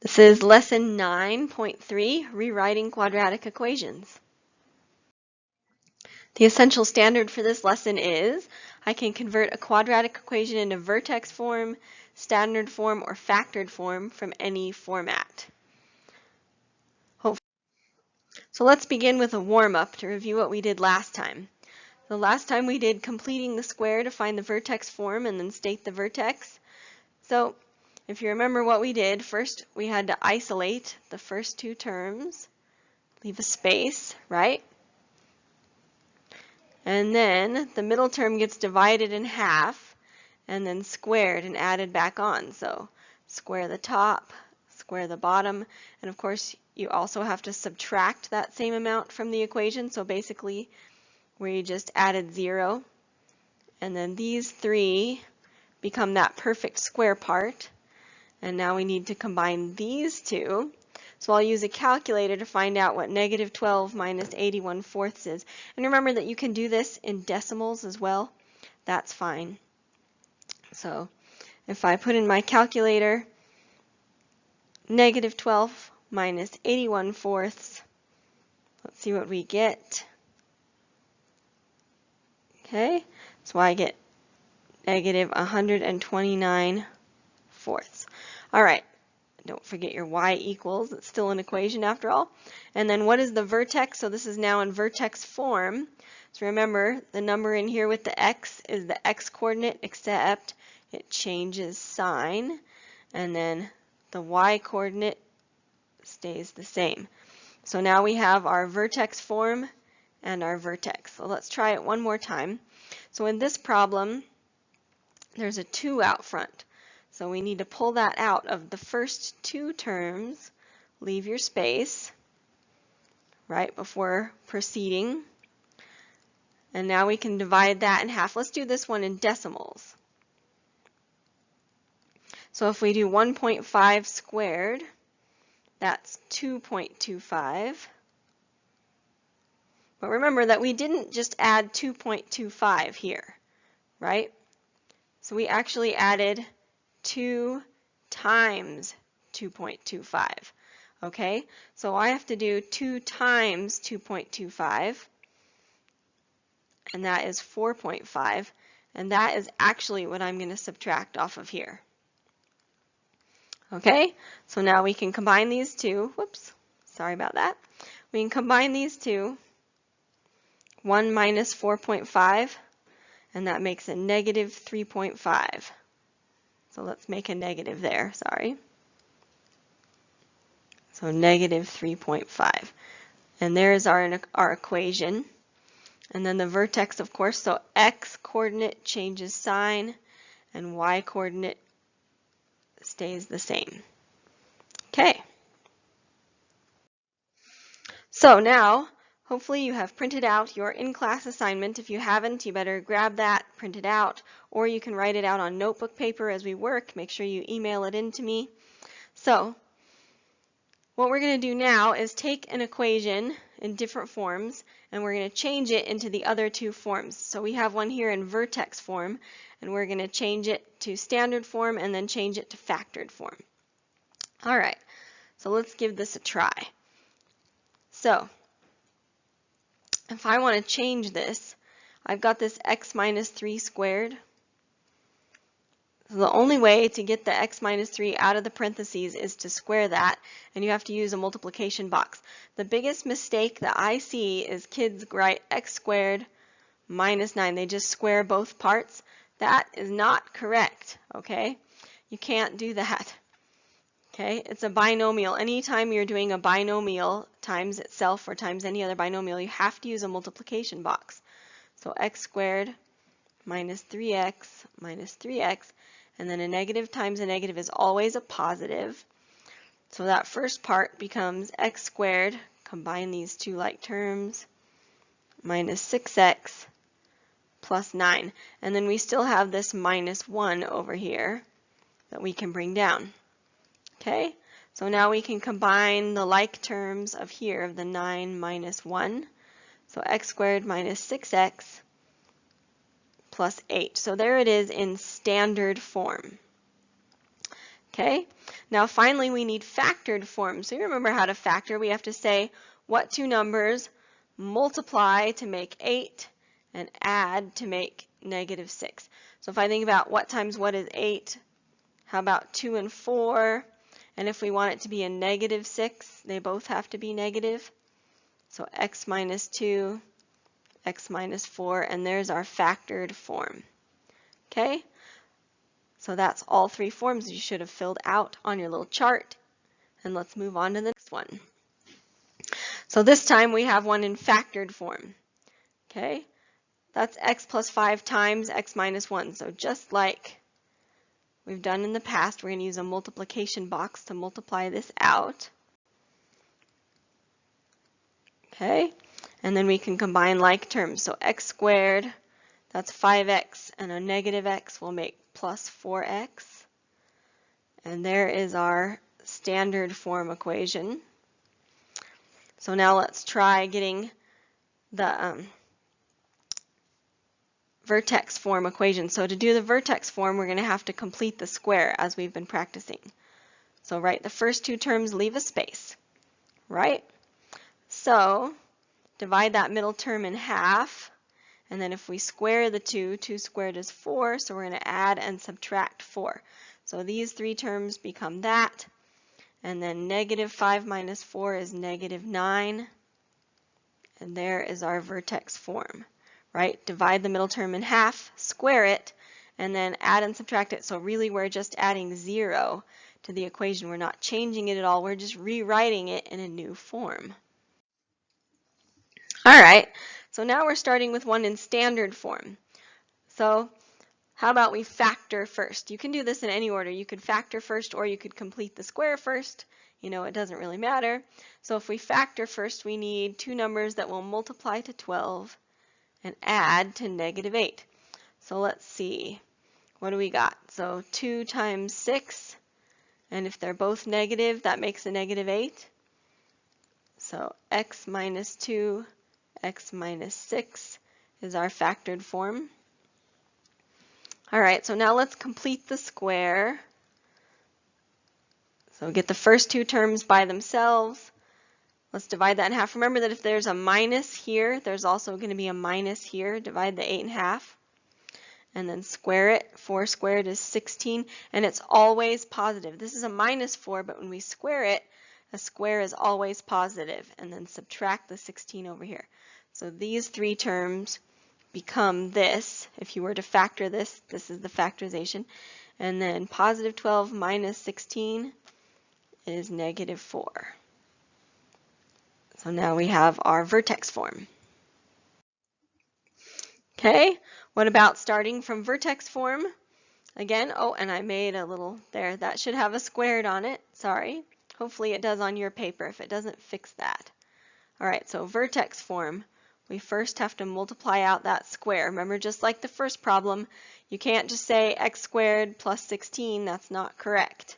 This is lesson 9.3, rewriting quadratic equations. The essential standard for this lesson is I can convert a quadratic equation into vertex form, standard form, or factored form from any format. So let's begin with a warm-up to review what we did last time. The last time we did completing the square to find the vertex form and then state the vertex. So if you remember what we did, first we had to isolate the first two terms, leave a space, right? And then the middle term gets divided in half and then squared and added back on. So square the top, square the bottom, and of course you also have to subtract that same amount from the equation. So basically where you just added 0, and then these three become that perfect square part. And now we need to combine these two. So I'll use a calculator to find out what negative 12 minus 81/4 is. And remember that you can do this in decimals as well. That's fine. So if I put in my calculator, negative 12 minus 81/4, let's see what we get. Okay, so I get negative 129/4. All right. Don't forget your y equals, it's still an equation after all. And then what is the vertex? So this is now in vertex form. So remember, the number in here with the x is the x coordinate, except it changes sign. And then the y coordinate stays the same. So now we have our vertex form and our vertex. So let's try it one more time. So in this problem, there's a 2 out front. So we need to pull that out of the first two terms, leave your space right before proceeding. And now we can divide that in half. Let's do this one in decimals. So if we do 1.5 squared, that's 2.25. But remember that we didn't just add 2.25 here, right? So we actually added 2 times 2.25. Okay, so I have to do 2 times 2.25, and that is 4.5, and that is actually what I'm going to subtract off of here. Okay, so now we can combine these two. Whoops, sorry about that. We can combine these two. 1 minus 4.5, and that makes a negative 3.5. So let's make a negative there, sorry. So negative 3.5. And there's our equation. And then the vertex, of course, so x coordinate changes sign and y coordinate stays the same. Okay. So now, hopefully you have printed out your in-class assignment. If you haven't, you better grab that, print it out, or you can write it out on notebook paper as we work. Make sure you email it in to me. So what we're going to do now is take an equation in different forms, and we're going to change it into the other two forms. So we have one here in vertex form, and we're going to change it to standard form and then change it to factored form. All right, so let's give this a try. So if I want to change this, I've got this x minus 3 squared. So the only way to get the x minus 3 out of the parentheses is to square that, and you have to use a multiplication box. The biggest mistake that I see is kids write x squared minus 9. They just square both parts. That is not correct, okay? You can't do that. Okay, it's a binomial. Anytime you're doing a binomial times itself or times any other binomial, you have to use a multiplication box. So x squared minus 3x minus 3x, and then a negative times a negative is always a positive. So that first part becomes x squared, combine these two like terms, minus 6x plus 9. And then we still have this minus 1 over here that we can bring down. Okay, so now we can combine the like terms of here of the 9 minus 1. So x squared minus 6x plus 8. So there it is in standard form. Okay, now finally we need factored form. So you remember how to factor. We have to say what two numbers multiply to make 8 and add to make -6. So if I think about what times what is 8, how about 2 and 4? And if we want it to be a -6, they both have to be negative. So x minus 2, x minus 4, and there's our factored form. Okay? So that's all three forms you should have filled out on your little chart. And let's move on to the next one. So this time we have one in factored form. Okay? That's x plus 5 times x minus 1. So just like we've done in the past, we're going to use a multiplication box to multiply this out. Okay? And then we can combine like terms. So x squared, that's 5x, and a negative x will make plus 4x. And there is our standard form equation. So now let's try getting the vertex form equation. So to do the vertex form, we're going to have to complete the square as we've been practicing. So write the first two terms, leave a space, right? So divide that middle term in half, and then if we square the 2, 2 squared is 4, so we're going to add and subtract 4. So these three terms become that, and then -5 minus 4 is -9, and there is our vertex form, right? Divide the middle term in half, square it, and then add and subtract it. So really we're just adding 0 to the equation. We're not changing it at all. We're just rewriting it in a new form. All right, so now we're starting with one in standard form. So how about we factor first? You can do this in any order. You could factor first, or you could complete the square first. You know, it doesn't really matter. So if we factor first, we need two numbers that will multiply to 12 and add to -8. So let's see. What do we got? So 2 times 6, and if they're both negative, that makes a -8. So x minus 2, x minus 6 is our factored form. All right, so now let's complete the square. So get the first two terms by themselves. Let's divide that in half. Remember that if there's a minus here, there's also going to be a minus here. Divide the 8 in half. And then square it. 4 squared is 16, and it's always positive. This is a -4, but when we square it, a square is always positive. And then subtract the 16 over here. So these three terms become this. If you were to factor this, this is the factorization. And then positive 12 minus 16 is -4. So now we have our vertex form. Okay, what about starting from vertex form? Again, oh, and I made a little there. That should have a squared on it. Sorry. Hopefully it does on your paper. If it doesn't, fix that. All right, so vertex form. We first have to multiply out that square. Remember, just like the first problem, you can't just say x squared plus 16. That's not correct,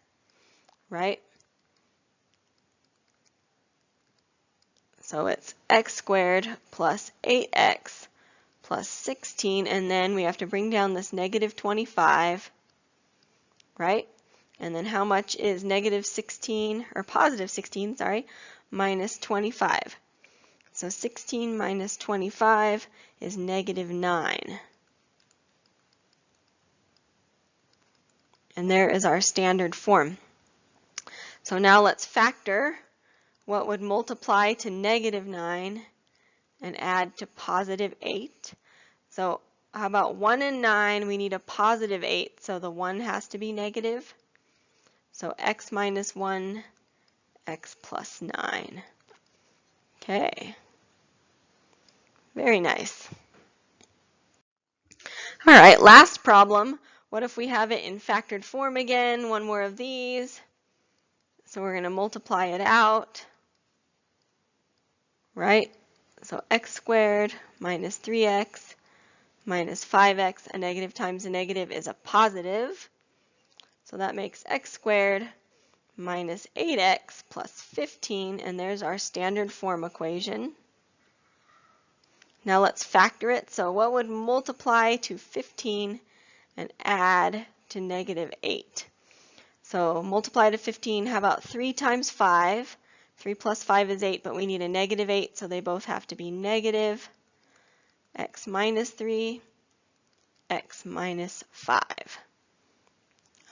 right? So it's x squared plus 8x plus 16, and then we have to bring down this -25, right? And then how much is -16, or positive 16, sorry, minus 25? So 16 minus 25 is -9. And there is our standard form. So now let's factor what would multiply to -9 and add to +8. So how about 1 and 9? We need a +8, so the 1 has to be negative. So x minus 1, x plus 9. Okay. Very nice. All right, last problem. What if we have it in factored form again? One more of these. So we're going to multiply it out, right? So x squared minus 3x minus 5x, a negative times a negative is a positive. So that makes x squared minus 8x plus 15, and there's our standard form equation. Now let's factor it. So what would multiply to 15 and add to -8? So multiply to 15. How about 3 times 5? 3 plus 5 is 8, but we need a negative 8, so they both have to be negative. X minus 3, x minus 5.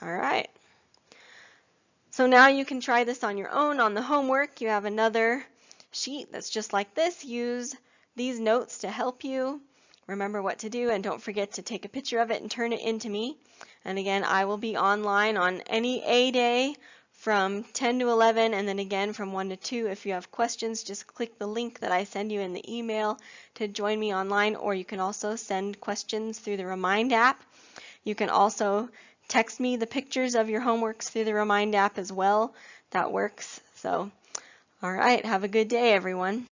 All right. So now you can try this on your own. On the homework, you have another sheet that's just like this. Use these notes to help you remember what to do, and don't forget to take a picture of it and turn it in to me. And again, I will be online on any A day from 10 to 11, and then again from 1 to 2. If you have questions, just click the link that I send you in the email to join me online, or you can also send questions through the Remind app. You can also text me the pictures of your homeworks through the Remind app as well. That works. So, all right, have a good day, everyone.